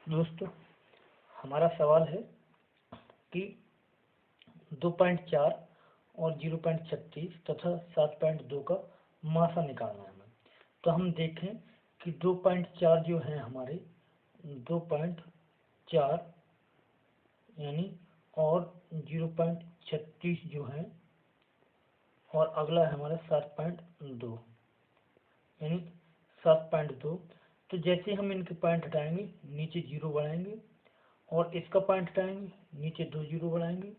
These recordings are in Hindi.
दोस्तों, हमारा सवाल है कि 2.4 और 0.36 तथा 7.2 का मासा निकालना है हमें। तो हम देखें कि 2.4 जो है हमारे 2.4 यानी और 0.36 जो है और अगला है हमारा 7.2 यानी 7.2। तो जैसे हम इनके पॉइंट हटाएंगे नीचे 0 बढ़ाएंगे और इसका पॉइंट हटाएंगे नीचे 2 0 बढ़ाएंगे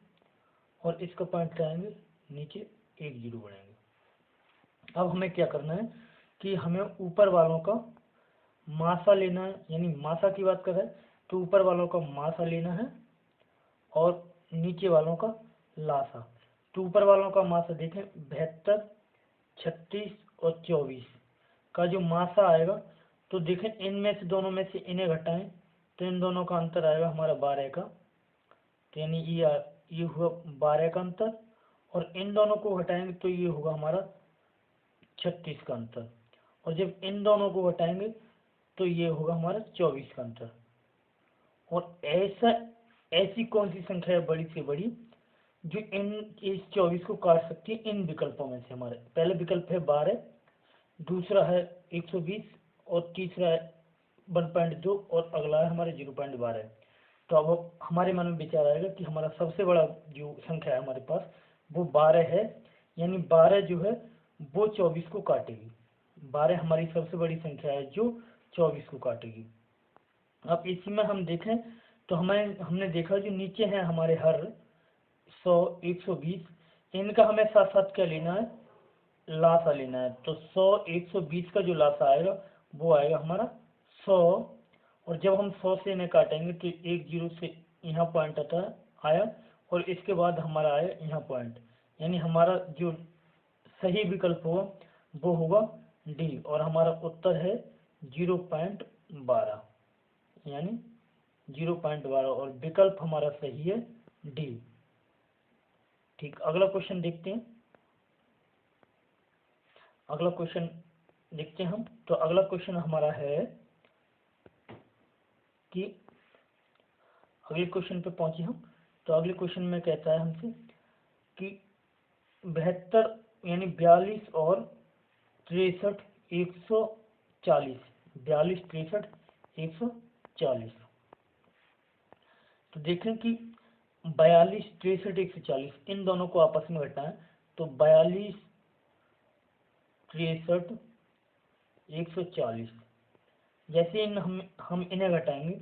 और इसका पॉइंट हटाएंगे नीचे 1 0 बढ़ाएंगे। अब हमें क्या करना है कि हमें ऊपर वालों का मासा लेना है, यानी मासा की बात कर रहे हैं तो ऊपर वालों का मासा लेना है और नीचे वालों का लासा। तो ऊपर वालों का मासा देखें 72, 36 और 24 का जो मासा आएगा, तो देखें इनमें से दोनों में से इन्हें घटाएं तो इन दोनों का अंतर आएगा हमारा 12 का। तो यानी ये हुआ 12 का अंतर और इन दोनों को घटाएंगे तो ये होगा हमारा 36 का अंतर और जब इन दोनों को घटाएंगे तो ये होगा हमारा 24 का अंतर। और ऐसी कौन सी संख्या है बड़ी से बड़ी जो इस 24 को काट सकती है इन विकल्पों में से। हमारे पहले विकल्प है 12, दूसरा है 120 और तीसरा है 1.2 और अगला है हमारे 0.12। तो अब हमारे मन में विचार आएगा कि हमारा सबसे बड़ा जो संख्या है हमारे पास वो 12 है, यानी 12 जो है वो 24 को काटेगी। 12 हमारी सबसे बड़ी संख्या है जो 24 को काटेगी। अब इसी में हम देखें तो हमने देखा जो नीचे है हमारे हर 100, 120 इनका हमें साथ साथ क्या लेना है, लासा लेना है। तो 100, 120 का जो लासा आएगा वो आएगा हमारा 100 और जब हम 100 से इन्हें काटेंगे तो 1 0 से यहाँ पॉइंट आया और इसके बाद हमारा आया यहाँ पॉइंट, यानी हमारा जो सही विकल्प होगा वो होगा डी और हमारा उत्तर है 0.12 यानी 0.12 और विकल्प हमारा सही है डी। ठीक, अगला क्वेश्चन देखते हैं। अगला क्वेश्चन देखते हैं हम। तो अगला क्वेश्चन हमारा है कि अगले क्वेश्चन पे पहुंचे हम। तो अगले क्वेश्चन में कहता है हमसे कि 72 यानी 42 और 63 140, 42 63 140। तो देखें कि 42 63 140 इन दोनों को आपस में घटाएं तो 42 63 140 जैसे इन हम इन्हें घटाएंगे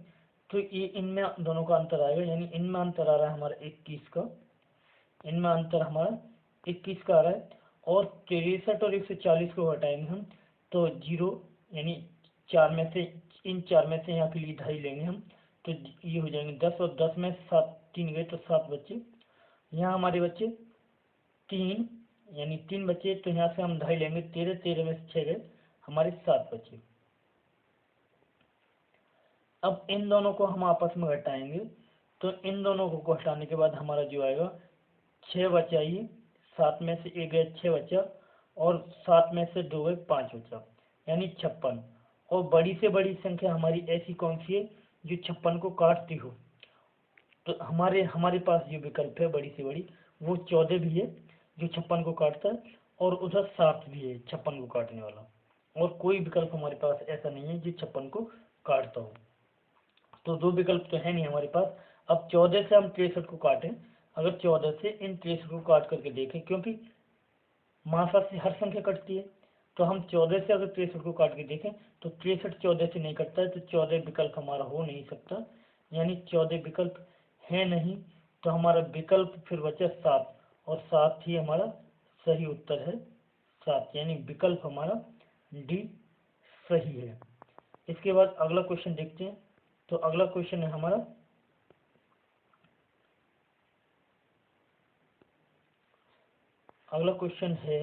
तो ये इनमें दोनों का अंतर आएगा, यानी इनमें अंतर आ रहा है हमारा 21 का, इनमें अंतर हमारा 21 का आ रहा है और 63 और 140 को घटाएंगे हम तो 0 यानी 4 में से इन 4 में से यहाँ के लिए 2.5 लेंगे हम तो ये हो जाएंगे 10 और 10 में 7 3 गए तो 7 बच्चे, यहाँ हमारे बच्चे 3 यानी 3 बच्चे तो यहाँ से हम 2.5 लेंगे 13, 13 में से 6 गए हमारे 7 बच्चे। अब इन दोनों को हम आपस में घटाएंगे तो इन दोनों को घटाने के बाद हमारा जो आएगा 6 बचा, ये 7 में से 1 गया 6 बचा और 7 में से 2 गए 5 बचा यानी 56। और बड़ी से बड़ी संख्या हमारी ऐसी कौन सी है जो 56 को काटती हो। तो हमारे पास जो विकल्प है बड़ी से बड़ी वो 14 भी है जो 56 को काटता है और उधर 7 भी है 56 को काटने वाला, और कोई विकल्प हमारे पास ऐसा नहीं है जो 56 को काटता हो। तो दो विकल्प तो है नहीं हमारे पास। अब 14 से हम 63 को काटें, अगर 14 से इन 63 को काट करके देखें, क्योंकि मासा से हर संख्या कटती है, तो हम 14 से अगर 63 को काट के देखें तो 63 14 से नहीं कटता है, तो 14 विकल्प हमारा हो नहीं सकता, यानी 14 विकल्प है नहीं। तो हमारा विकल्प फिर बचा 7 और 7 ही हमारा सही उत्तर है 7, यानी विकल्प हमारा डी सही है। इसके बाद अगला क्वेश्चन देखते हैं। तो अगला क्वेश्चन है हमारा अगला क्वेश्चन है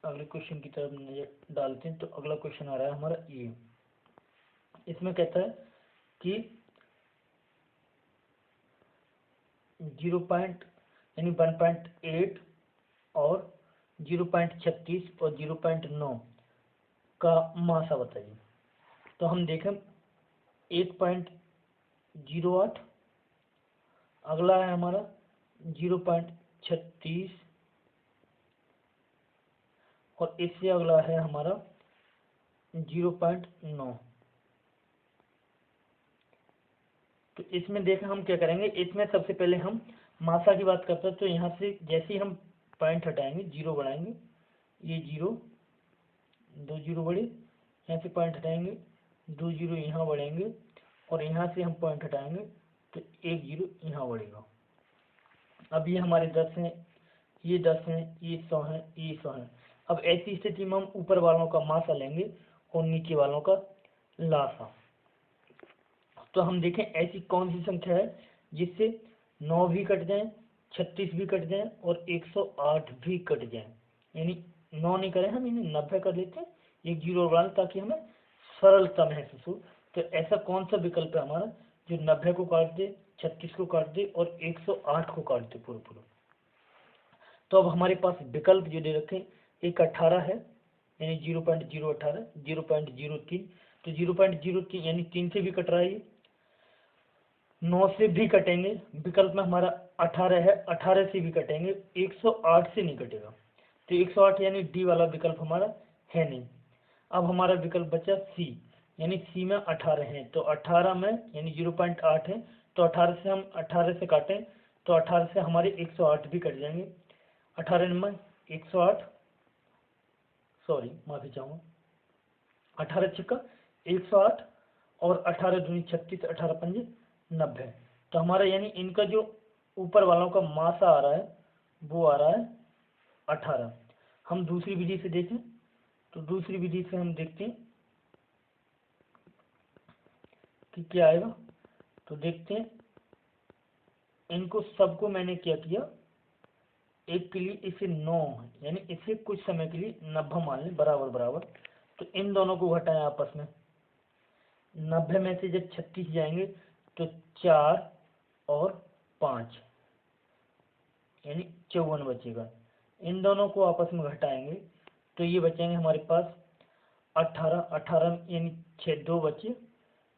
अगले क्वेश्चन की तरफ नजर डालते हैं। तो अगला क्वेश्चन आ रहा है हमारा ये, इसमें कहता है कि 0 यानी 1.8 और 0.36 और 0.9 का मासा बताइए। तो हम देखें 1.08, अगला है हमारा 0.36 और इससे अगला है हमारा 0.9। तो इसमें देखें हम क्या करेंगे, इसमें सबसे पहले हम मासा की बात करते हैं। तो यहाँ से जैसे ही हम पॉइंट हटाएंगे, जीरो बढ़ाएंगे, ये जीरो, 2 जीरो बढ़े, यहाँ से पॉइंट हटाएंगे, 2 जीरो यहाँ बढ़ेंगे, और यहाँ से हम पॉइंट हटाएंगे तो 1 जीरो यहाँ बढ़ेगा। अब ये हमारे 10 हैं, ये 10 हैं, ये 100 हैं, ये 100 हैं। अब ऐसी स्थिति में हम ऊपर वालों का मासा लेंगे और नीचे वालों का लासा। तो हम देखें ऐसी कौन सी संख्या है जिससे 9 भी कट जाए, 36 भी कट जाए और 108 भी कट जाए। यानी 9 नहीं करें हम, इन्हें 90 कर लेते हैं, एक जीरो बढ़ा ताकि हमें सरलता महसूस हो। तो ऐसा कौन सा विकल्प है हमारा जो 90 को काट दे, 36 को काट दे और 108 को काट दे पूरे पूरे। तो अब हमारे पास विकल्प जो दे रखे, एक 18 है यानी 0.018, 0.03, तो 0.03 यानी 3 से भी कट रहा है, 9 से भी कटेंगे, विकल्प में हमारा 18 है, 18 से भी कटेंगे, 108 से नहीं कटेगा। तो 108 यानी डी वाला विकल्प हमारा है नहीं। अब हमारा विकल्प बचा सी, यानी सी में 18 है, तो 18 में यानी 0.8 है, तो 18 से हम 18 से काटें तो 18 से हमारे 108 भी कट जाएंगे। 18 नंबर 108, सॉरी माफी चाहूँगा, 18 छिक्का 108 और 18 दूनी 36, 18 पंजे 90। तो हमारा यानी इनका जो ऊपर वालों का मासा आ रहा है वो आ रहा है 18। हम दूसरी विधि से देखें तो दूसरी विधि से हम देखते हैं कि क्या आएगा। तो देखते हैं, इनको सबको मैंने क्या किया, एक के लिए इसे 9 यानी इसे कुछ समय के लिए 90 मान लें, बराबर बराबर। तो इन दोनों को घटाएं आपस में, 90 में से जब 36 जाएंगे तो 4 और 5 यानी 54 बचेगा। इन दोनों को आपस में घटाएंगे तो ये बचेंगे हमारे पास 18, 18 यानी 6 2 बचे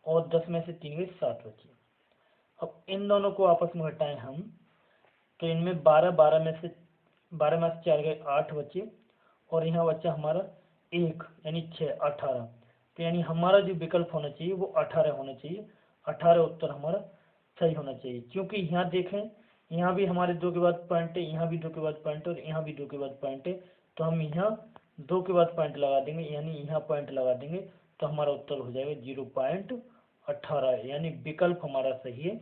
और 10 में से 3 गए 7 बचे। अब इन दोनों को आपस में घटाएं हम तो इनमें 12, 12 में से 4 गए 8 बचे और यहाँ बचा हमारा 1 यानी 6 18। तो यानी हमारा जो विकल्प होना चाहिए वो 18 होना चाहिए, 18 उत्तर हमारा सही होना चाहिए। क्योंकि यहाँ देखें, यहाँ भी हमारे 2 के बाद पॉइंट है, यहाँ भी 2 के बाद पॉइंट है और यहाँ भी 2 के बाद पॉइंट है। तो हम यहाँ 2 के बाद पॉइंट लगा देंगे, यानी यहाँ पॉइंट लगा देंगे तो हमारा उत्तर हो जाएगा 0.18, यानी विकल्प हमारा सही है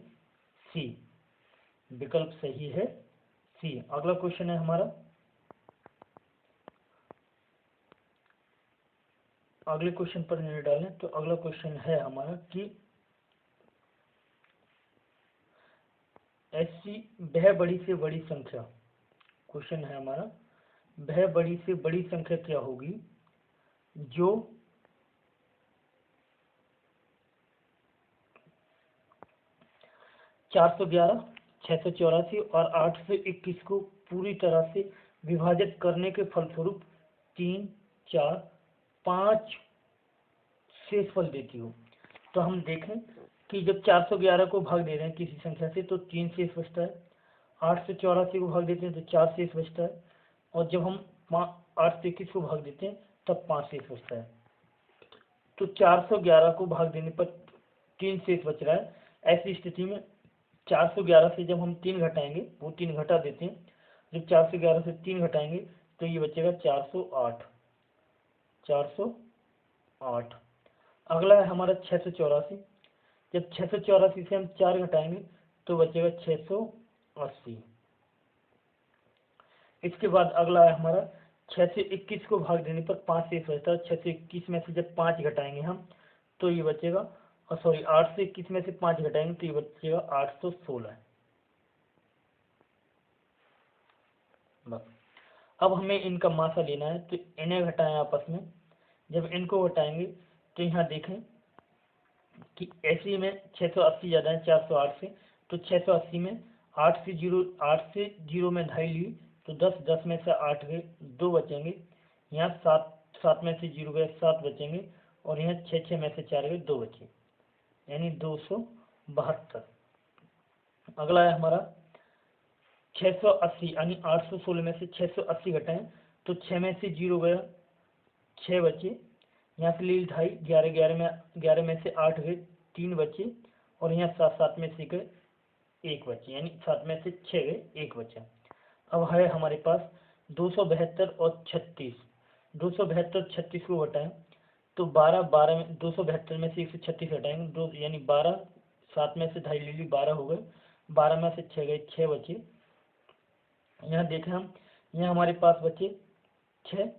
सी, विकल्प सही है सी। अगला क्वेश्चन है हमारा, अगले क्वेश्चन पर नजर डालें। तो अगला क्वेश्चन है हमारा कि ऐसी वह बड़ी से बड़ी संख्या, क्वेश्चन है हमारा वह बड़ी से बड़ी संख्या क्या होगी जो 411, 684 और 821 को पूरी तरह से विभाजित करने के फलस्वरूप 3, 4, 5 शेषफल देती हो। तो हम देखें कि जब 411 को भाग दे रहे हैं किसी संख्या से तो 3 शेष बचता है, 884 को भाग देते हैं तो 4 शेष बचता है, और जब हम 821 को भाग देते हैं तब 5 शेष बचता है। तो 411 को भाग देने पर 3 शेष बच रहा है। ऐसी स्थिति में 411 से जब हम 3 घटाएंगे, वो 3 घटा देते हैं, जब 411 से 3 घटाएंगे तो ये बचेगा 408, 408। अगला है हमारा 684, जब 684 से हम 4 घटाएंगे तो बचेगा 680। इसके बाद अगला है हमारा 6 से 21 को भाग देने पर 5 शेष बचता है। 6 से 21 में से जब 5 घटाएंगे हम तो ये बचेगा, और सॉरी 8 से 21 में से 5 घटाएंगे तो ये बचेगा 816। बस अब हमें इनका मासा लेना है, तो इन्हें घटाएं आपस में। जब इनको घटाएंगे तो यहाँ देखें कि ऐसे में 680 ज़्यादा है 408 से, तो 680 में 8 से 0 में 2.5 ली तो 10 में से 8 गए, 2 बचेंगे। यहाँ 7 में से 0 गए, 7 बचेंगे। और यहाँ 6 में से 4 गए, 2 बचे, यानी 272। अगला है हमारा 680, यानी 816 में से 680 घटाएं तो 6 में से 0 गया, 6 बचे। यहाँ से ली 2.5, 11 में से 8 गए, 3 बचे। और यहाँ 7 में से गए, 1 बचे, यानी 7 में से 6 गए, 1 बचा। अब है हमारे पास 272 और 36। 272 36 को घटाएं तो 12 में 272 में से 136 घटाएंगे, 2 यानी 12। 7 में से 2.5 ले ली, 12 हो गए। 12 में से 6 गए, 6 बचे। यहाँ देखें हम, यहाँ हमारे पास बचे 6,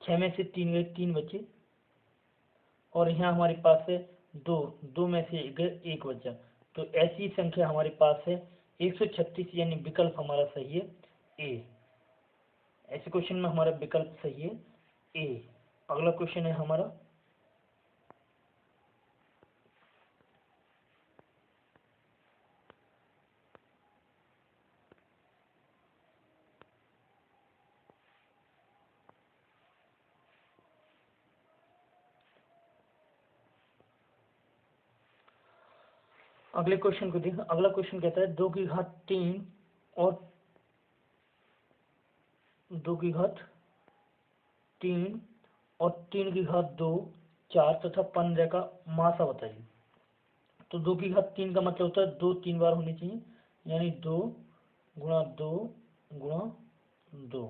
6 में से 3 गए, 3 बचे। और यहाँ हमारे पास है 2, 2 में से गए, 1 बचा। तो ऐसी संख्या हमारे पास है 136, यानी विकल्प हमारा सही है ए। ऐसे क्वेश्चन में हमारा विकल्प सही है ए। अगला क्वेश्चन है हमारा अगले क्वेश्चन को देखें। अगला क्वेश्चन कहता है 2 की घात 3 और 2 की घात 3 और 3 की घात 2, 4 तथा 15 का मासा बताइए। तो 2 की घात 3 का मतलब होता है 2 3 बार होनी चाहिए, यानी 2 गुणा 2 गुणा 2।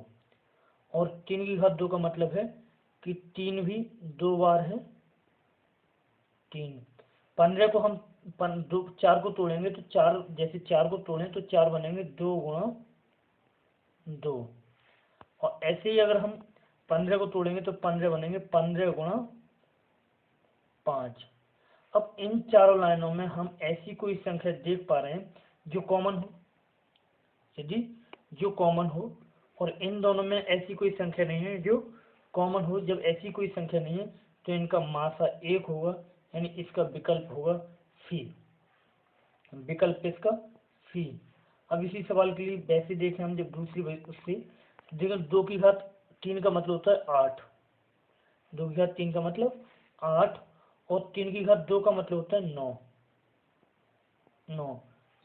और 3 की घात 2 का मतलब है कि 3 भी 2 बार है, 3। 15 को हम 4 को तोड़ेंगे तो 4, जैसे 4 को तोड़ें तो 4 बनेंगे, 2 गुणा 2। और ऐसे ही अगर हम 15 को तोड़ेंगे तो 15 बनेंगे, 15 गुणा 5। अब इन चारों लाइनों में हम ऐसी कोई संख्या देख पा रहे हैं जो कॉमन हो, यदि जो कॉमन हो। और इन दोनों में ऐसी कोई संख्या नहीं है जो कॉमन हो। जब ऐसी कोई संख्या नहीं है तो इनका मासा 1 होगा, यानी इसका विकल्प होगा सी। विकल्प इसका सी। अब इसी सवाल के लिए वैसे देखें हम, जब दूसरी उससे देखो, 2 की घात 3 का मतलब होता है 8। 2 की घात 3 का मतलब 8। और 3 की घात 2 का मतलब होता है 9। 9,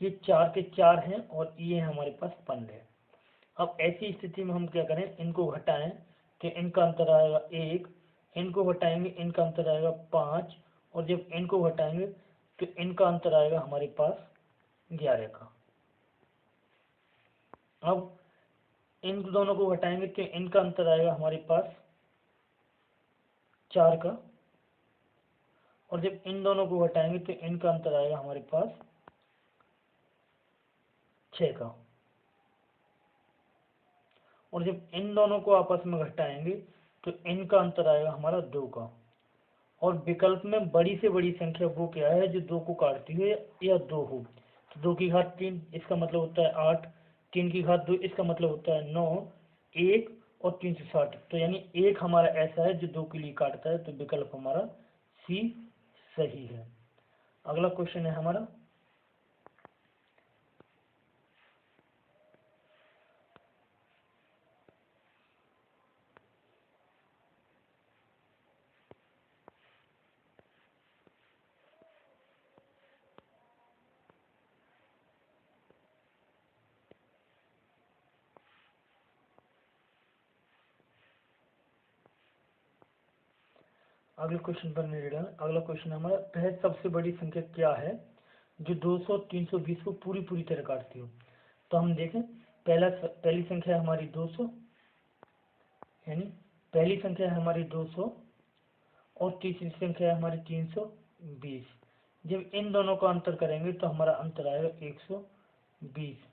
ये 4 के 4 हैं और ये है हमारे पास 15। अब ऐसी स्थिति में हम क्या करें, इनको घटाएं तो इनका अंतर आएगा 1। इनको घटाएंगे, इनका अंतर आएगा 5। और जब इनको घटाएंगे तो इनका अंतर आएगा हमारे पास 11 का। अब इन दोनों को घटाएंगे तो इनका अंतर आएगा हमारे पास 4 का। और जब इन दोनों को घटाएंगे तो इनका अंतर आएगा हमारे पास 6 का। और जब इन दोनों को आपस में घटाएंगे तो इनका अंतर आएगा हमारा 2 का। और विकल्प में बड़ी से बड़ी संख्या वो क्या है जो 2 को काटती हो या 2 हो। तो 2 की घात 3 इसका मतलब होता है 8, 3 की घात 2 इसका मतलब होता है 9, 1 और 360। तो यानी 1 हमारा ऐसा है जो 2 के लिए काटता है, तो विकल्प हमारा सी सही है। अगला क्वेश्चन है हमारा अगले क्वेश्चन पर निर्णय। अगला क्वेश्चन हमारा, वह सबसे बड़ी संख्या क्या है जो 200 और 320 को पूरी तरह काटती हो। तो हम देखें, पहली संख्या है हमारी 200, यानी पहली संख्या है हमारी 200 और तीसरी संख्या है हमारी 320। जब इन दोनों का अंतर करेंगे तो हमारा अंतर आएगा 120।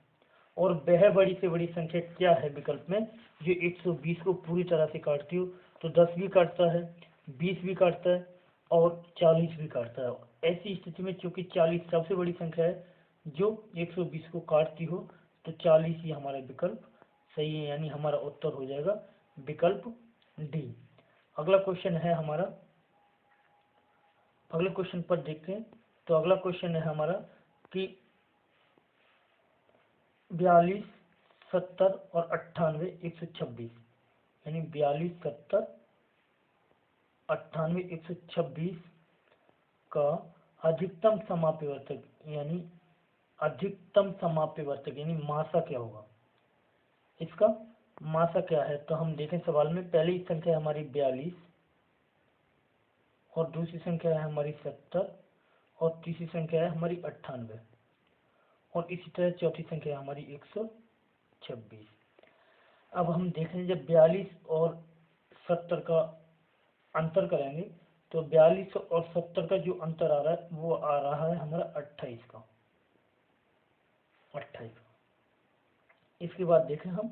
और वह बड़ी से बड़ी संख्या क्या है विकल्प में जो 120 को पूरी तरह से काटती हो। तो 10 भी काटता है, 20 भी काटता है और 40 भी काटता है। ऐसी स्थिति में चूंकि 40 सबसे बड़ी संख्या है जो 120 को काटती हो, तो 40 ही हमारा विकल्प सही है, यानी हमारा उत्तर हो जाएगा विकल्प डी। अगला क्वेश्चन है हमारा, अगले क्वेश्चन पर देखते हैं। तो अगला क्वेश्चन है हमारा कि 42 70 और 98 126, यानी 42 70 98 126 का अधिकतम समापवर्तक यानी मासा क्या होगा। इसका मासा क्या है, तो हम देखें सवाल में पहली संख्या हमारी 42 और दूसरी संख्या है हमारी 70 और तीसरी संख्या है हमारी 98 और इसी तरह चौथी संख्या है हमारी 126। अब हम देखें जब 42 और 70 का अंतर करेंगे तो 42 और 70 का जो अंतर आ रहा है वो आ रहा है हमारा 28 का। इसके बाद देखें हम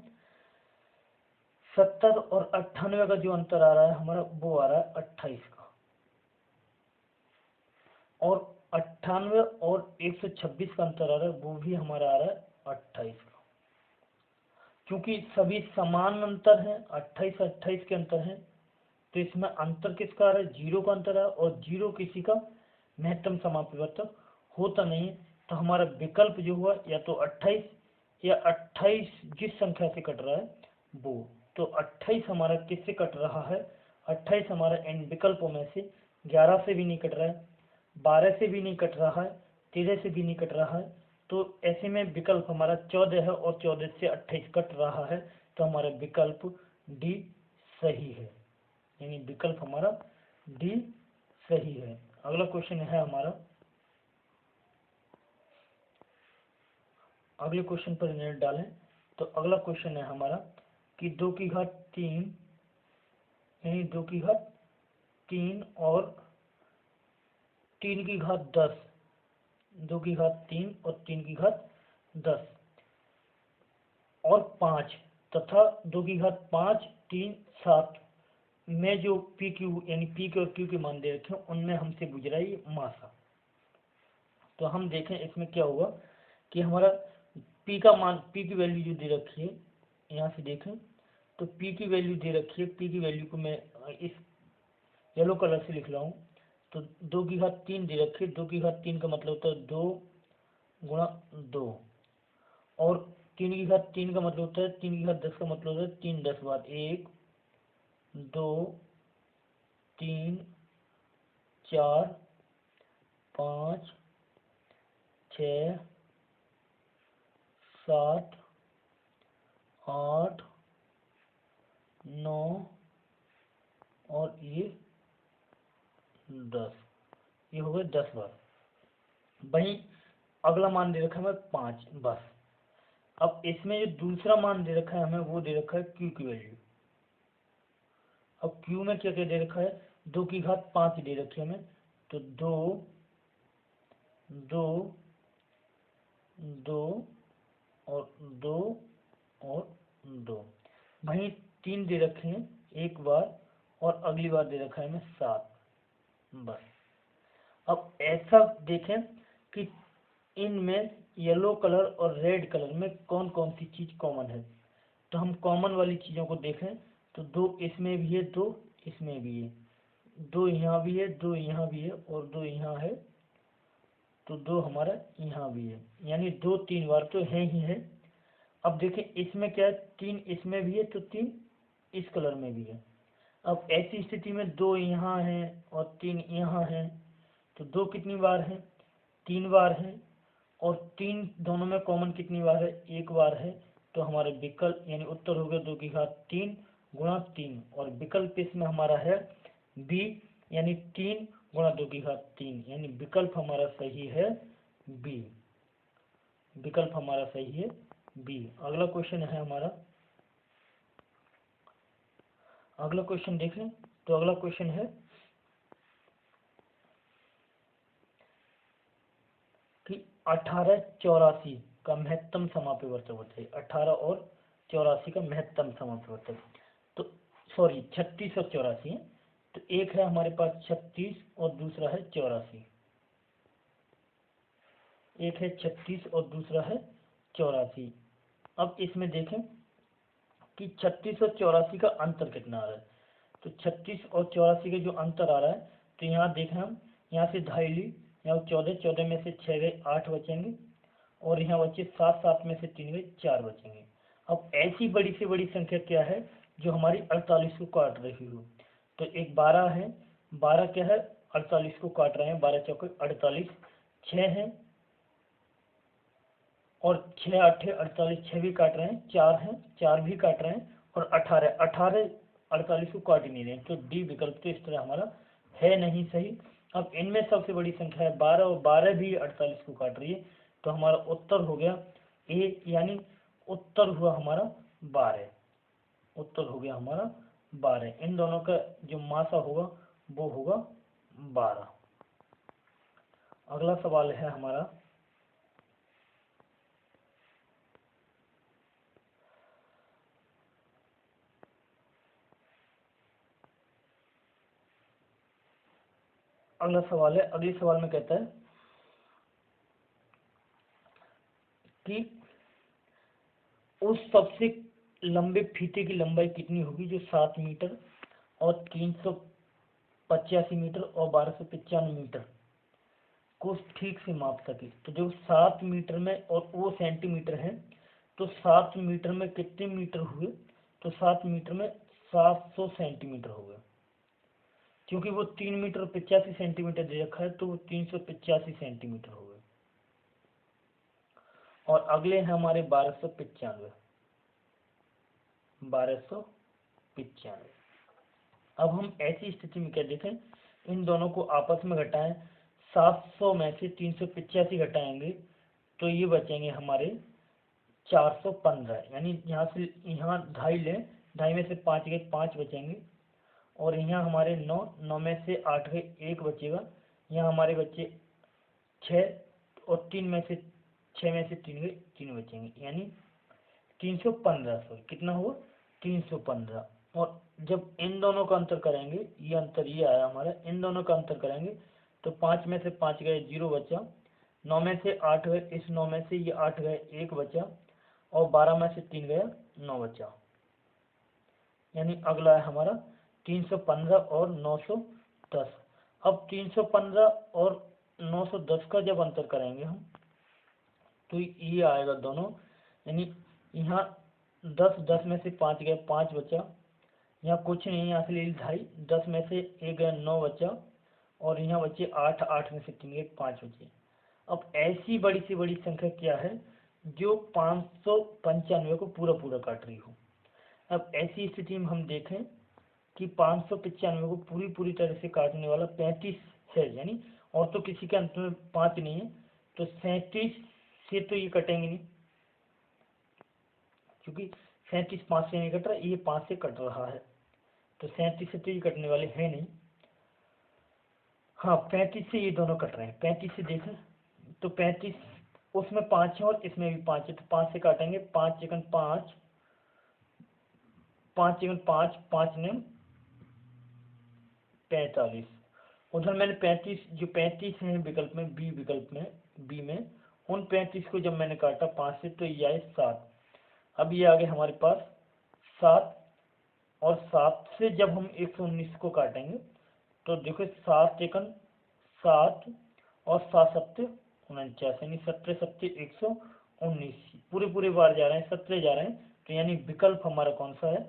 70 और 98 का जो अंतर आ रहा है हमारा वो आ रहा है 28 का, और 98 और 126 का अंतर आ रहा है वो भी हमारा आ रहा है 28 का। क्योंकि सभी समान अंतर हैं, 28 के अंतर हैं, तो इसमें अंतर किसका आ रहा है, 0 का अंतर है, और 0 किसी का महत्तम समापवर्तक होता नहीं है। तो हमारा विकल्प जो हुआ या तो 28 या 28 जिस संख्या से कट रहा है वो, तो 28 हमारा किससे कट रहा है, 28 हमारा इन विकल्पों में से 11 से भी नहीं कट रहा है, 12 से भी नहीं कट रहा है, 13 से भी नहीं कट रहा है। तो ऐसे में विकल्प हमारा 14 है और 14 से 28 कट रहा है, तो हमारा विकल्प डी सही है, यानी विकल्प हमारा डी सही है। अगला क्वेश्चन है हमारा, अगले क्वेश्चन पर नजर डालें तो अगला क्वेश्चन है हमारा कि 2 की घात 3 यानी 2 की घात 3 और 3 की घात 10, 2 की घात 3 और 3 की घात 10 और 5 तथा 2 की घात 5 3 7 में जो पी क्यू यानी पी के और क्यू के मान दे रखे हैं उनमें हमसे पूछ रहा है ये मासा। तो हम देखें इसमें क्या होगा कि हमारा पी का मान, पी की वैल्यू जो दे रखी है, यहाँ से देखें तो पी की वैल्यू दे रखी है, पी की वैल्यू को मैं इस येलो कलर से लिख रहा हूँ। तो 2 की घात 3 दे रखी है, 2 की घात 3 का मतलब होता है 2 गुणा 2, और 3 की घात 3 का मतलब होता है 3 की घात 10 का मतलब होता है 3 10 बार 1 2 3 4 5 6 7 8 9 और ये 10, ये हो गए 10 बार। वहीं अगला मान दे रखा है हमें 5 बस। अब इसमें जो दूसरा मान दे रखा है हमें वो दे रखा है क्यू की वैल्यू। अब क्यू में क्या क्या दे रखा है, 2 की घात 5 दे रखी है हमें, तो 2 2 2 और 2 और 2। वहीं 3 दे रखे हैं एक बार, और अगली बार दे रखा है हमें 7 बस। अब ऐसा देखें कि इनमें येलो कलर और रेड कलर में कौन कौन सी चीज कॉमन है। तो हम कॉमन वाली चीजों को देखें तो 2 इसमें भी है, 2 इसमें भी है, 2 यहाँ भी है, 2 यहाँ भी है और 2 यहाँ है, तो 2 हमारा यहाँ भी है, यानी 2 3 बार तो है ही है। अब देखें इसमें क्या है, 3 इसमें भी है तो 3 इस कलर में भी है। अब ऐसी स्थिति में 2 यहाँ है और 3 यहाँ है, तो 2 कितनी बार है, 3 बार है, और 3 दोनों में कॉमन कितनी बार है, 1 बार है। तो हमारे विकल्प यानी उत्तर हो गया 2 की घात 3 गुणा 3, और विकल्प इसमें हमारा है बी यानी 3 गुणा 2 की घात 3, यानी विकल्प हमारा सही है बी, विकल्प हमारा सही है बी। अगला क्वेश्चन है हमारा, अगला क्वेश्चन देखें तो अगला क्वेश्चन है कि 1884 का महत्तम समापवर्तक बताइए। 18 और 84 का महत्तम समापवर्तक, तो सॉरी 36 और 84 है, तो एक है हमारे पास 36 और दूसरा है 84, एक है 36 और दूसरा है 84। अब इसमें देखें कि 36 और 84 का अंतर कितना आ रहा है। तो 36 और 84 का जो अंतर आ रहा है, तो यहाँ देखें हम, यहाँ से 2.5 ली, यहाँ 14, 14 में से 6 गए 8 बचेंगे, और यहाँ बचे 7, 7 में से 3 गए 4 बचेंगे। अब ऐसी बड़ी से बड़ी संख्या क्या है जो हमारी 48 को काट रही हो? तो एक 12 है, 12 क्या है 48 को काट रहे हैं, 12 चौके 48, 6 है और 6 8 48, 6 भी काट रहे हैं, 4 है 4 भी काट रहे हैं और 18 18 48 को काट ही नहीं रहे हैं। तो डी विकल्प तो इस तरह हमारा है नहीं सही। अब इनमें सबसे बड़ी संख्या है 12 और 12 भी 48 को काट रही है, तो हमारा उत्तर हो गया ए, यानी उत्तर हुआ हमारा 12, उत्तर हो गया हमारा 12। इन दोनों का जो मासा होगा वो होगा 12। अगला सवाल है हमारा, अगला सवाल है, अगले सवाल में कहता है कि उस सबसे लंबे फीते की लंबाई कितनी होगी जो 7 मीटर और 385 मीटर और 1295 मीटर को ठीक से माप सके। तो जो 7 मीटर में और वो सेंटीमीटर है, तो 7 मीटर में कितने मीटर हुए? तो 7 मीटर में 700 सेंटीमीटर हो गए, क्योंकि वो 3 मीटर 85 सेंटीमीटर दे रखा है, तो वो 385 सेंटीमीटर हो गए। और अगले हैं हमारे 1295, 1295। अब हम ऐसी स्थिति में क्या देखें, इन दोनों को आपस में घटाएं, 700 में से 385 घटाएंगे तो ये बचेंगे हमारे 415, यानी यहाँ से यहाँ 2.5 लें, 2.5 में से 5 गए 5 बचेंगे और यहाँ हमारे 9, 9 में से 8 गए 1 बचेगा, यहाँ हमारे बच्चे 6 और 3 में से 6 में से 3 गए 3 बचेंगे, यानी 315। सॉरी कितना हुआ 315। और जब इन दोनों का अंतर करेंगे, ये अंतर ये आया हमारा, इन दोनों का अंतर करेंगे तो 5 में से 5 गए 0 बचा, 9 में से 8 गए, इस 9 में से ये 8 गए 1 बचा और 12 में से 3 गया 9 बचा, यानी अगला है हमारा 315 और 910। अब 315 और 910 का जब अंतर करेंगे हम तो ये आएगा दोनों, यानी यहाँ 10, 10 में से 5 गए 5 बचा, यहाँ कुछ नहीं, यहाँ से ले 2.5, 10 में से 1 गया 9 बचा और यहाँ बचे 8, 8 में से 3 गए 5 बचे। अब ऐसी बड़ी से बड़ी संख्या क्या है जो 595 को पूरा पूरा काट रही हो? अब ऐसी स्थिति में हम देखें कि 595 को पूरी पूरी तरह से काटने वाला 35 है, यानी और तो किसी के अंत में 5 नहीं है, तो 37 से तो ये कटेंगे नहीं, क्योंकि 37 5 से नहीं कट रहा, ये 5 से कट रहा है, तो 37 से तो ये कटने वाले हैं नहीं। हाँ 35 से ये दोनों कट रहे हैं, 35 से देखें तो 35 उसमें 5 है और इसमें भी 5 है, तो 5 से काटेंगे, 5 चिकन 5, 5 चिकन 5, 5 ने 45। उधर मैंने 35 जो 35 है विकल्प में, बी विकल्प में, बी में उन 35 को जब मैंने काटा 5 से तो ये आए 7। अब ये आ गए हमारे पास 7 और 7 से जब हम 119 को काटेंगे तो देखो 7 एकन 7 और 7 सत्ते 49, यानी 17 सत्ते 119, पूरे पूरे बार जा रहे हैं 17 जा रहे हैं, तो यानी विकल्प हमारा कौन सा है?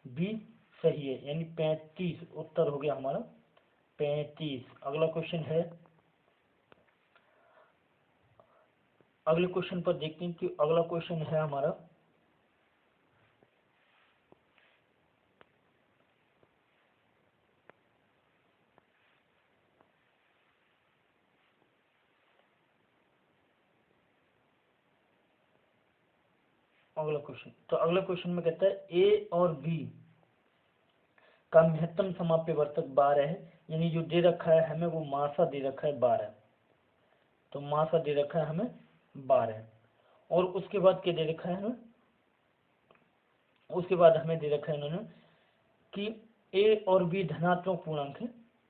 बी सही है, यानी 35 उत्तर हो गया हमारा 35। अगला क्वेश्चन है, अगले क्वेश्चन पर देखते हैं कि अगला क्वेश्चन है हमारा, अगला क्वेश्चन। तो अगला क्वेश्चन में कहता है ए और बी का महत्तम समाप्यवर्तक 12 है, यानी जो दे रखा है हमें वो मासा दे रखा है 12, तो मासा दे रखा है हमें 12 और उसके बाद क्या दे रखा है हमें? उसके बाद हमें दे रखा है इन्होंने कि ए और बी धनात्मक पूर्णांक है,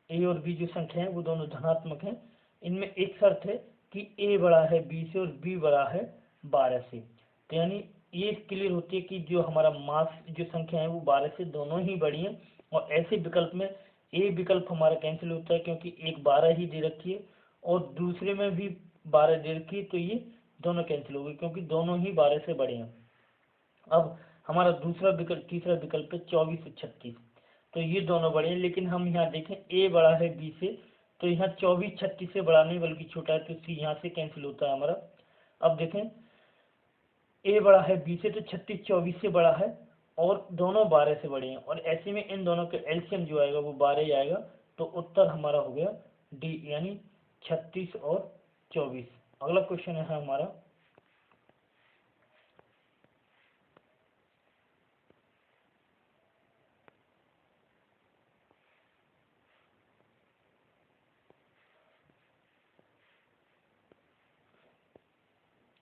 ए और बी जो संख्या है वो दोनों धनात्मक हैं। इनमें एक शर्त है कि ए बड़ा है बी से और बी बड़ा है 12 से, तो यानी ये क्लियर होती है कि जो हमारा मास जो संख्या है वो 12 से दोनों ही बड़ी है। और ऐसे विकल्प में ए विकल्प हमारा कैंसिल होता है, क्योंकि एक 12 ही दे रखी है और दूसरे में भी 12 दे रखी है, तो ये दोनों कैंसिल हो गए क्योंकि दोनों ही 12 से बड़े हैं। अब हमारा दूसरा विकल्प, तीसरा विकल्प है 24 से 36। तो ये दोनों बड़े हैं, लेकिन हम यहाँ देखें ए बड़ा है बी से, तो यहाँ 24 36 से बड़ा नहीं बल्कि छोटा है, तो सी यहाँ से कैंसिल होता है हमारा। अब देखें ए बड़ा है बी से, तो 36 24 से बड़ा है और दोनों 12 से बड़े हैं, और ऐसे में इन दोनों के एलसीएम जो आएगा वो 12 ही आएगा। तो उत्तर हमारा हो गया डी, यानी 36 और 24। अगला क्वेश्चन है हमारा,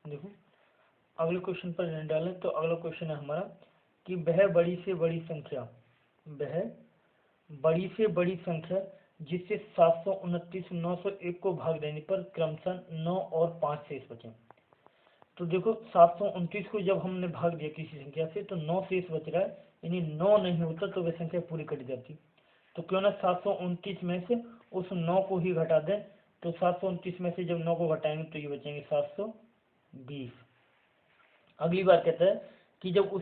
देखो अगले क्वेश्चन पर नजर डालें। तो अगला क्वेश्चन है हमारा कि वह बड़ी से बड़ी संख्या, वह बड़ी से बड़ी संख्या जिससे 729 901 को भाग देने पर क्रमशः 9 और 5 शेष बचे। तो देखो 729 को जब हमने भाग दिया किसी संख्या से तो 9 शेष बच रहा है, यानी 9 नहीं होता तो वह संख्या पूरी कट जाती। तो क्यों ना 729 में से उस 9 को ही घटा दें। तो 729 में से जब 9 को घटाएंगे तो ये बचेंगे 720। अगली बार कहता है कि जब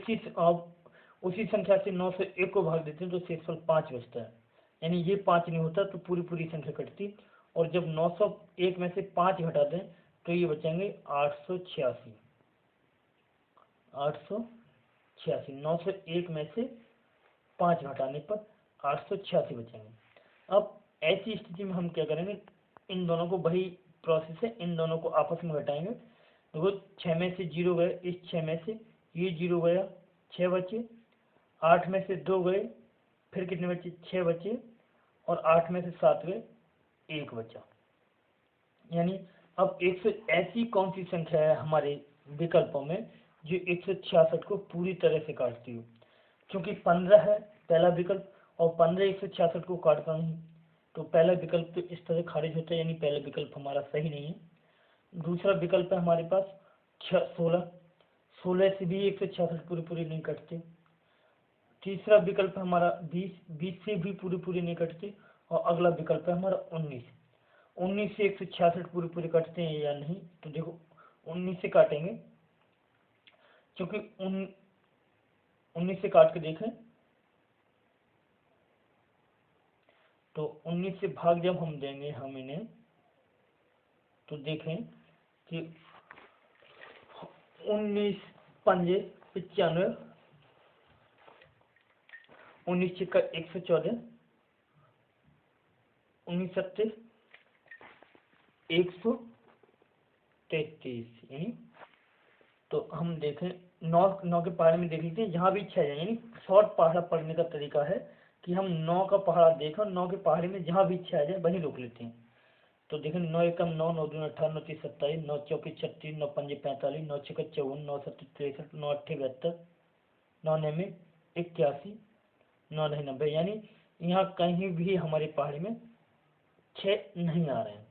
उसी संख्या से 9 से 1 को भाग देते हैं तो शेषफल 5 बचता है, यानी ये 5 नहीं होता तो पूरी पूरी संख्या कटती। और जब 901 में से 5 घटा दें तो ये बचेंगे 886। 886, 901 में से 5 घटाने पर 886 बचेंगे। अब ऐसी स्थिति में हम क्या करेंगे, इन दोनों को, वही प्रोसेस है, इन दोनों को आपस में घटाएंगे। देखो 6 में से 0 गए, इस 6 में से ये 0 गया, 6 बचे। 8 में से 2 गए, फिर कितने बचे, 6 बचे। और 8 में से 7 गए, 1 बचा। यानी अब 100 ऐसी कौन सी संख्या है हमारे विकल्पों में जो 166 को पूरी तरह से काटती हो। क्योंकि 15 है पहला विकल्प, और 15 166 को काटता नहीं, तो पहला विकल्प तो इस तरह खारिज होता है, यानी पहला विकल्प हमारा सही नहीं है। दूसरा विकल्प है हमारे पास 16, 16 से भी 166 पूरी पूरी नहीं कटते। तीसरा विकल्प है हमारा 20, 20 से भी पूरी पूरी नहीं कटते। और अगला विकल्प है हमारा 19, 19 से 166 पूरी पूरी कटते हैं या नहीं। तो देखो 19 से काटेंगे, क्योंकि 19 से काट के देखें तो 19 से भाग जब हम देंगे हम इन्हें, तो देखें कि 19 पंजे 95, 19 छिक्का 114, 19 सत्ते 133, यानी तो हम देखें 9 के पहाड़े में देख लीजिए, जहाँ भी इच्छा है, यानी शॉर्ट पहाड़ा पढ़ने का तरीका है कि हम 9 का पहाड़ा देखें, 9 के पहाड़े में जहाँ भी इच्छा आ जाए वहीं रोक लेते हैं। तो देखें 9 एकम 9, 9 दूनी 18, 9 तीस 27, 9 चौकी 36, 9 पंजे 45, 9 छक्के 54, 9 सत्ते 63, 9 अट्ठे 72, 9 नवे 81, 9 नहीं 90। यानी यहाँ कहीं भी हमारे पहाड़ी में 6 नहीं आ रहे हैं।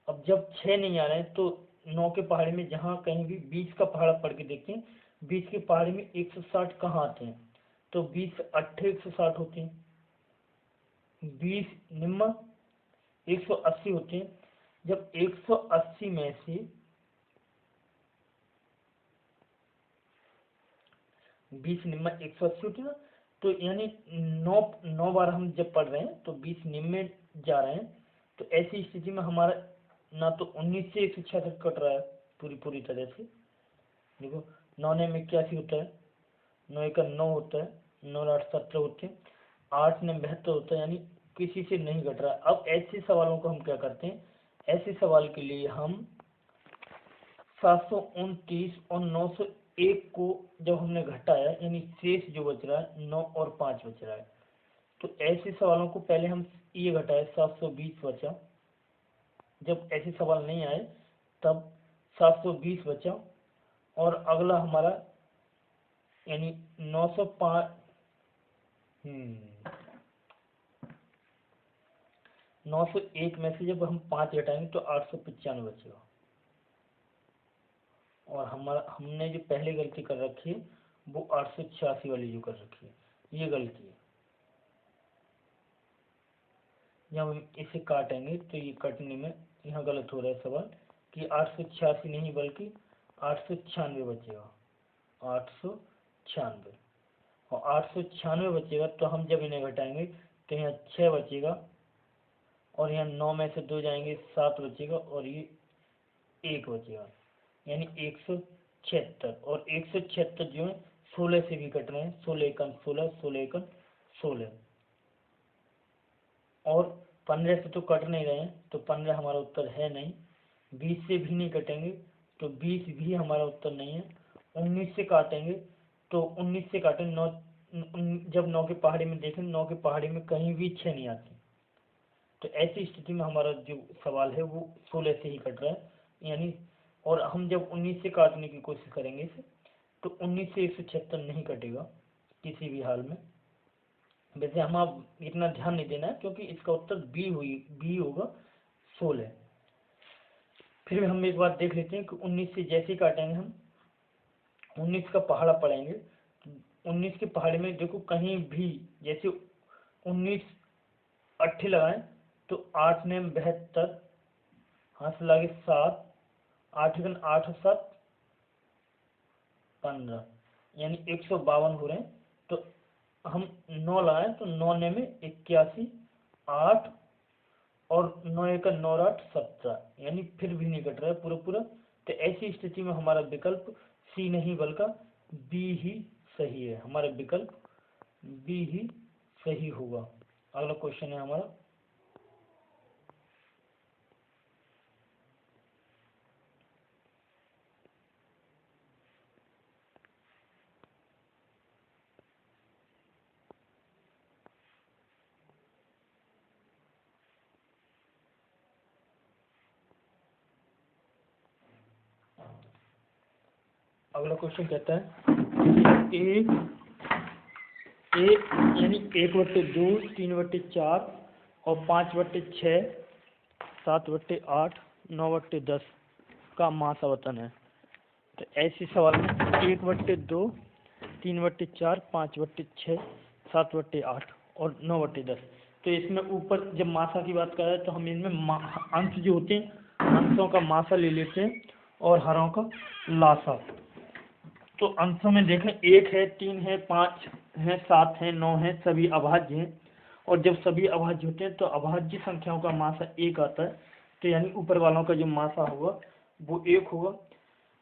अब जब 6 नहीं आ रहे हैं तो 9 के पहाड़ी में जहाँ कहीं भी 20 का पहाड़ा पढ़ के देखते हैं, 20 के पहाड़ी में 160 कहाँ आते हैं, तो 20 अट्ठे 160 होते हैं, 20 निम्मा 180 होते हैं। जब 180 में से 20 निम्मा 180 होते हैं ना, तो यानी 9 बार हम जब पढ़ रहे हैं तो 20 निम्मे जा रहे हैं। तो ऐसी स्थिति में हमारा ना तो 19 से 166 कट रहा है पूरी पूरी तरह से। देखो 9 ने 81 होता है, 9 का 9 होता है, 9 8 17 होते हैं, 8 ने 72 होता है, यानी किसी से नहीं घट रहा है। अब ऐसे सवालों को हम क्या करते हैं, ऐसे सवाल के लिए हम 729 और 901 को जब हमने घटाया, यानी शेष जो बच रहा है 9 और 5 बच रहा है, तो ऐसे सवालों को पहले हम ये घटाए 720 बचा। जब ऐसे सवाल नहीं आए तब 720 बचा। और अगला हमारा यानी 905, 901 में से जब हम 5 घटाएंगे तो 895 बचेगा। और हमारा हमने जो पहले गलती कर रखी है वो 886 वाली जो कर रखी है, ये गलती है। जब हम इसे काटेंगे तो ये कटने में यहाँ गलत हो रहा है सवाल, कि 886 नहीं बल्कि 896 बचेगा। 896, और 896 बचेगा तो हम जब इन्हें घटाएंगे तो यहाँ 6 बचेगा, और यहाँ 9 में से 2 जाएंगे 7 बचेगा, और ये 1 बचेगा, यानी 176। और 176 जो है 16 से भी कट रहे हैं, 16 एकम 16, 16 एकम 16, और 15 से तो कट नहीं रहे हैं, तो 15 हमारा उत्तर है नहीं। 20 से भी नहीं कटेंगे, तो 20 भी हमारा उत्तर नहीं है। 19 से काटेंगे, तो 19 से काटेंगे 9, जब 9 की पहाड़ी में देखें, 9 की पहाड़ी में कहीं भी 6 नहीं आती, तो ऐसी स्थिति में हमारा जो सवाल है वो 16 से ही कट रहा है, यानी। और हम जब 19 से काटने की कोशिश करेंगे इसे, तो 19 से 176 नहीं कटेगा किसी भी हाल में। वैसे हम आप इतना ध्यान नहीं देना है, क्योंकि इसका उत्तर बी होगा 16। फिर हम एक बात देख लेते हैं कि 19 से जैसे ही काटेंगे हम, 19 का पहाड़ा पढ़ेंगे, 19 की पहाड़ी में देखो कहीं भी, जैसे 19 अट्ठे लगाएं तो 8 ने 72, हाथ से लागे 7, 8 गन 8 और 7 15, यानी 152 हो रहे हैं। तो हम 9 लगाएं तो 9 ने में 81, 8 और 9 एक 9 और 8 17, यानी फिर भी नहीं कट रहा है पूरा पूरा। तो ऐसी स्थिति में हमारा विकल्प सी नहीं बल्कि बी ही सही है, हमारा विकल्प बी ही सही होगा। अगला क्वेश्चन है हमारा, अगला क्वेश्चन कहता है एक यानी 1/2, 3/4 और 5/6, 7/8, 9/10 का महासवतन है। तो ऐसे सवाल में 1/2, 3/4, 5/6, 7/8 और 9/10, तो इसमें ऊपर जब मासा की बात कर रहे हैं तो हम इनमें अंश जो होते हैं अंशों का मासा ले लेते हैं और हरों का लासा। तो अंशों में देखें 1 है, 3 है, 5 है, 7 है, 9 है, सभी अभाज्य हैं। और जब सभी अभाज्य होते हैं तो अभाज्य संख्याओं का मासा 1 आता है, तो यानी ऊपर वालों का जो मासा होगा वो 1 होगा।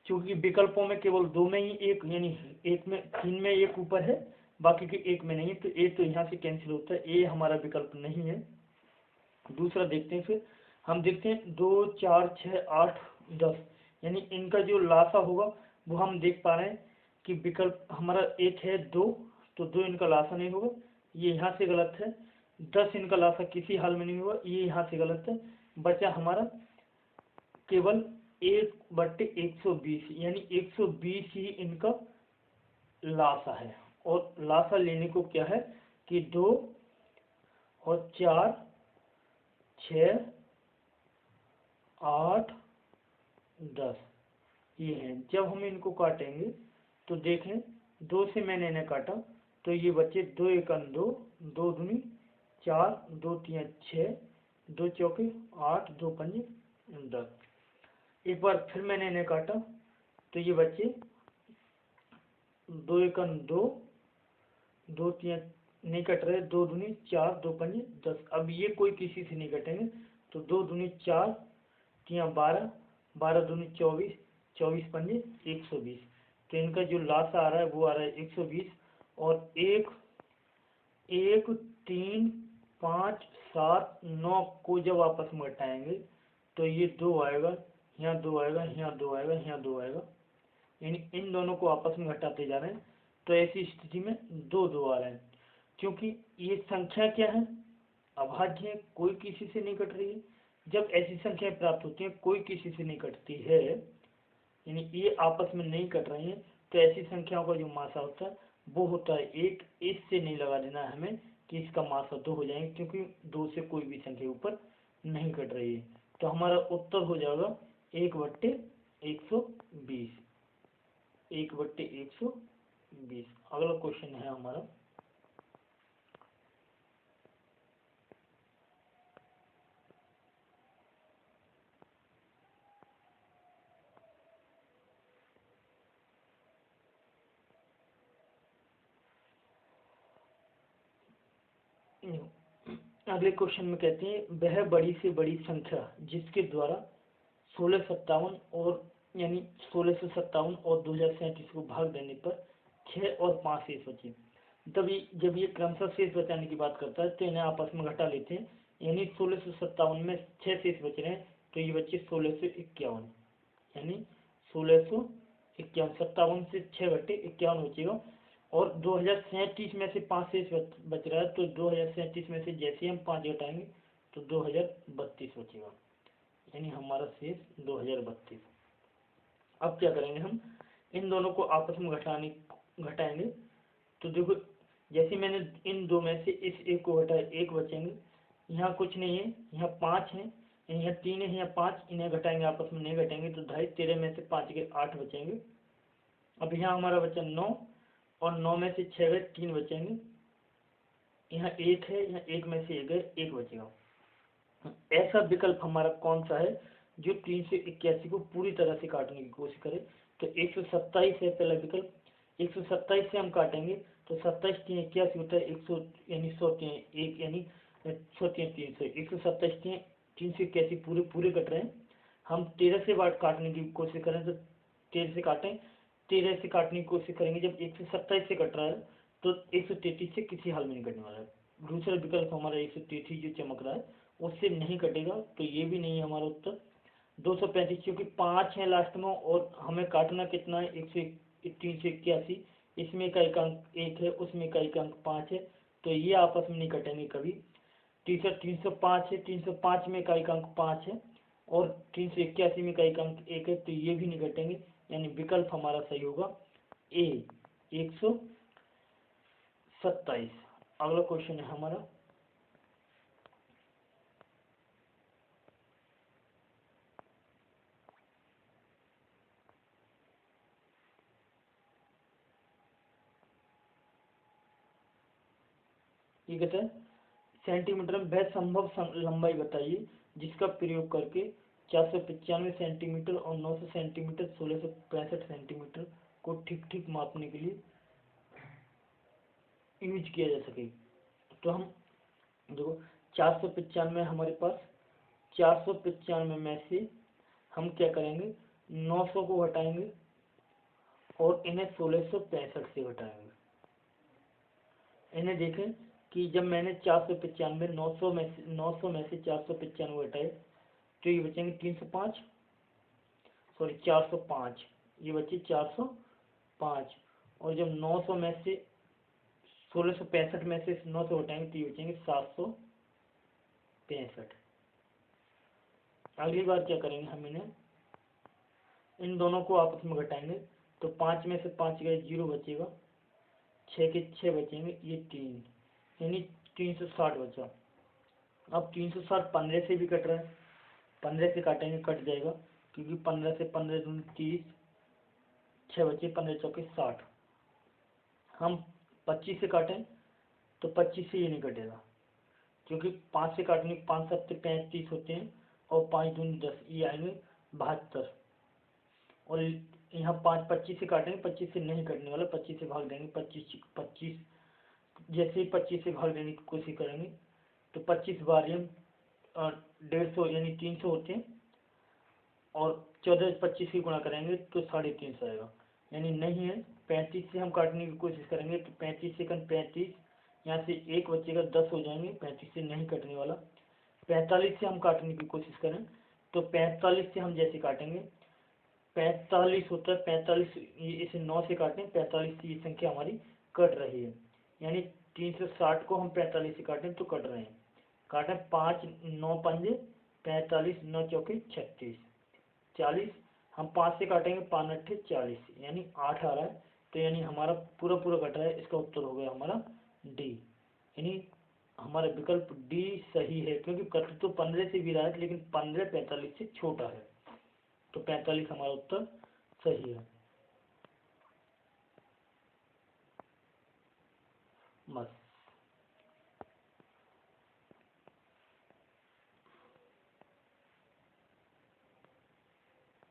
क्योंकि विकल्पों में केवल 2 में ही 1, यानी 1 में 3 में 1 ऊपर है, बाकी के 1 में नहीं है, तो 1 तो यहाँ से कैंसिल होता है, ए हमारा विकल्प नहीं है। दूसरा देखते हैं, फिर हम देखते हैं 2, 4, 6, 8, 10, यानी इनका जो लासा होगा वो हम देख पा रहे हैं कि विकल्प हमारा 1 है 2, तो 2 इनका लासा नहीं होगा, ये यहाँ से गलत है। 10 इनका लासा किसी हाल में नहीं होगा, ये यहाँ से गलत है। बचा हमारा केवल 1/120, यानी 120 ही इनका लासा है। और लासा लेने को क्या है कि 2 और 4, 6, 8, 10 ये हैं। जब हम इनको काटेंगे तो देखें 2 से मैंने इन्हें काटा तो ये बच्चे 2 एक 2, 2 दूनी 4, 2 3 6, 2 चौके 8, 2 पंजे 10। एक बार फिर मैंने इन्हें काटा तो ये बच्चे 2 एक 2, 2 3 नहीं कट रहे, 2 दूनी 4, 2 पंजे 10। अब ये कोई किसी से नहीं कटेंगे, तो 2 दूनी 4, 3 12, 12 दूनी 24, 24 पंजे 120। तो इनका जो लासा आ रहा है वो आ रहा है 120। और 1, 3, 5, 7, 9 को जब आपस में घटाएंगे तो ये 2 आएगा, यहाँ 2 आएगा, यहाँ 2 आएगा, यहाँ 2 आएगा, यानी इन दोनों को आपस में घटाते जा रहे हैं। तो ऐसी स्थिति में 2 2 आ रहे हैं, क्योंकि ये संख्या क्या है, अभाज्य है, कोई किसी से नहीं कट रही है। जब ऐसी संख्याएं प्राप्त होती हैं कोई किसी से नहीं कटती है, यानी ये आपस में नहीं कट रही हैं, तो ऐसी संख्याओं का जो मासा होता है वो होता है 1। इससे नहीं लगा देना है हमें कि इसका मासा 2 हो जाएंगे, क्योंकि 2 से कोई भी संख्या ऊपर नहीं कट रही है। तो हमारा उत्तर हो जाएगा 1/120, 1/120। अगला क्वेश्चन है हमारा, अगले क्वेश्चन में कहते हैं वह बड़ी से बड़ी संख्या जिसके द्वारा 1657 और यानी 1657 और 2037 को भाग देने पर 6 और 5 शेष बचे। तभी जब ये क्रमशः शेष बचाने की बात करता है तो इन्हें आपस में घटा लेते हैं, यानी 1657 में 6 शेष बच रहे हैं तो ये बच्चे 1651, यानी 1651, 57 से 6 घटे 51 बचेगा। और 2037 में से 5 शेष बच रहा है तो 2037 में से जैसे हम 5 घटाएंगे तो 2032 बचेगा, यानी हमारा शेष 2032। अब क्या करेंगे, हम इन दोनों को आपस में घटाएंगे। तो देखो जैसे मैंने इन दो में से इस एक को घटाया, एक बचेंगे, यहाँ कुछ नहीं है, यहाँ 5 है, यहाँ 3 है, यहाँ 5, इन्हें घटाएंगे आपस में नहीं घटाएंगे तो 2.5, 13 में से 5 गए 8 बचेंगे। अब यहाँ हमारा बचा 9 और 9 में से 6 गए 3 बचेंगे, यहाँ 1 है, यहाँ 1 में से 1 गए 1 बचेगा। ऐसा विकल्प हमारा कौन सा है जो 381 को पूरी तरह से काटने की कोशिश करे, तो 127 है पहला विकल्प। 127 से हम काटेंगे तो 27 3 81 होता है 100, यानी 100 1 यानी 100 300, 127 381 पूरे पूरे कट रहे हैं। हम 13 से काटने की कोशिश करें तो 13 से काटें, 13 से काटने की कोशिश करेंगे जब 127 से कट रहा है तो 133 से किसी हाल में नहीं कटने वाला है। दूसरा विकल्प हमारा 133 जो चमक रहा है उससे नहीं कटेगा, तो ये भी नहीं है हमारा उत्तर। 235 क्योंकि 5 है लास्ट में और हमें काटना कितना है 381, इसमें का एक अंक 1 है, उसमें का एक अंक 5 है, तो ये आपस में नहीं कटेंगे कभी। 305 है, 305 में का एक अंक 5 है और 381 में का एक अंक 1 है, तो ये भी नहीं कटेंगे, यानी विकल्प हमारा सही होगा ए 127। अगला क्वेश्चन है हमारा, ये कहता है सेंटीमीटर में वह संभव लंबाई बताइए जिसका प्रयोग करके 495 सेंटीमीटर और 900 सेंटीमीटर 1665 सेंटीमीटर को ठीक ठीक मापने के लिए यूज किया जा सके। तो हम देखो 495 हमारे पास, 495 में से हम क्या करेंगे 900 को घटाएंगे और इन्हें 1665 से घटाएंगे। इन्हें देखें कि जब मैंने 495 900 में से 495 घटाए तो ये बचेंगे 305, सॉरी 405, ये बचे 405। और जब 900 में से 1665 में से 900 घटाएंगे तो ये बचेंगे 765। अगली बार क्या करेंगे, हम इन्हें इन दोनों को आपस में घटाएंगे तो 5 में से 5 गए 0 बचेगा, 6 के 6 बचेंगे, ये 3, यानी 360 बचा। अब 360 15 से भी कट रहा है, 15 से काटेंगे कट जाएगा क्योंकि 15 से 15 दूनी 30, 6 बचे 15 चौके 60। हम 25 से काटें तो 25 से ये नहीं कटेगा क्योंकि 5 से काटने 5 7 35 होते हैं और 5 दूनी 10, ये आएंगे 72। और यहाँ 25 से काटेंगे, 25 से नहीं कटने वाला, 25 से भाग देंगे, 25 जैसे ही 25 से भाग देने की कोशिश करेंगे तो 25 बार हम 150 यानी 300 होते हैं और 14 से 25 की गुणा करेंगे तो 350 आएगा, यानी नहीं है। 35 से हम काटने की कोशिश करेंगे तो 35 सेकंड 35, यहाँ से 1 बचेगा 10 हो जाएंगे, 35 से नहीं कटने वाला। 45 से हम काटने की कोशिश करें तो 45 से हम जैसे काटेंगे 45 होता है 45, इसे 9 से काटें 45 से ये संख्या हमारी कट रही है, यानी 360 को हम 45 से काटें तो कट रहे हैं। काटें 5 9 पंजे 45, 9 चौके 36, 40। हम 5 से काटेंगे 5 अट्ठे 40, यानी 8 आ रहा है, तो यानी हमारा पूरा पूरा कट रहा है, इसका उत्तर हो गया हमारा डी, यानी हमारा विकल्प डी सही है क्योंकि कट तो 15 से भी रहा है लेकिन 15 45 से छोटा है, तो 45 हमारा उत्तर सही है।